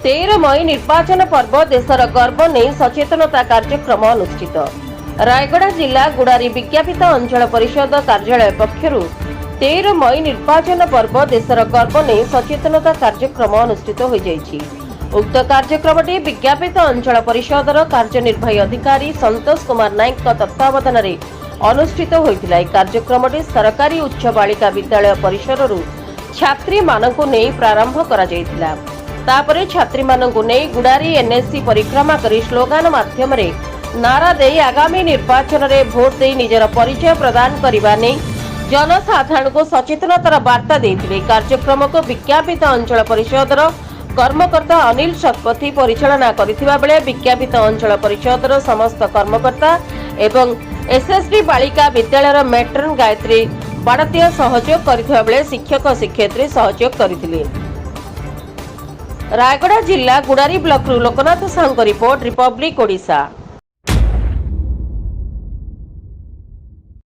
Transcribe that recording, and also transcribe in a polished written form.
13 मई निर्वाचन पर्व देशर गर्व नहीं सचेतनता कार्यक्रम अनुष्ठित। रायगड़ा जिला गुड़ारी विज्ञापित अंचल परिषद कार्यालय पक्षरु 13 मई निर्वाचन पर्व देशर गर्व नहीं सचेतनता कार्यक्रम अनुष्ठित हो जाइछि। उक्त कार्यक्रमटी विज्ञापित अंचल परिषदर कार्यनिर्वाही अधिकारी संतोष कुमार नायक तत्वावधान में अनुष्ठित होइतिला। कार्यक्रमटी सरकारी उच्च बालिका विद्यालय परिसररू छात्री मानकु नहीं प्रारंभ करा जाइतिला। तापरे छात्री मानकु नहीं गुड़ारी एनएससी परिक्रमा करी स्लोगान माध्यम रे नारा दे आगामी निर्वाचन रे भोट दे निजर परिचय प्रदान करबा नै जनसाधारण को सचेतनतार वार्ता देथिले। कार्यक्रम को विज्ञापित अंचल परिषदर कर्मकर्ता अनिल शतपथी परिचालना करथिबा बेले विज्ञापित अंचल परिषदर समस्त कर्मकर्ता एवं एसएसडी बालिका विद्यालयर मैट्रन गायत्री बाड़तिया सहयोग करथिबा बेले शिक्षक शिक्षयित्री सहयोग करथिले। रायगड़ा जिला Gudari block Loknath Sahu report, Republic Odisha.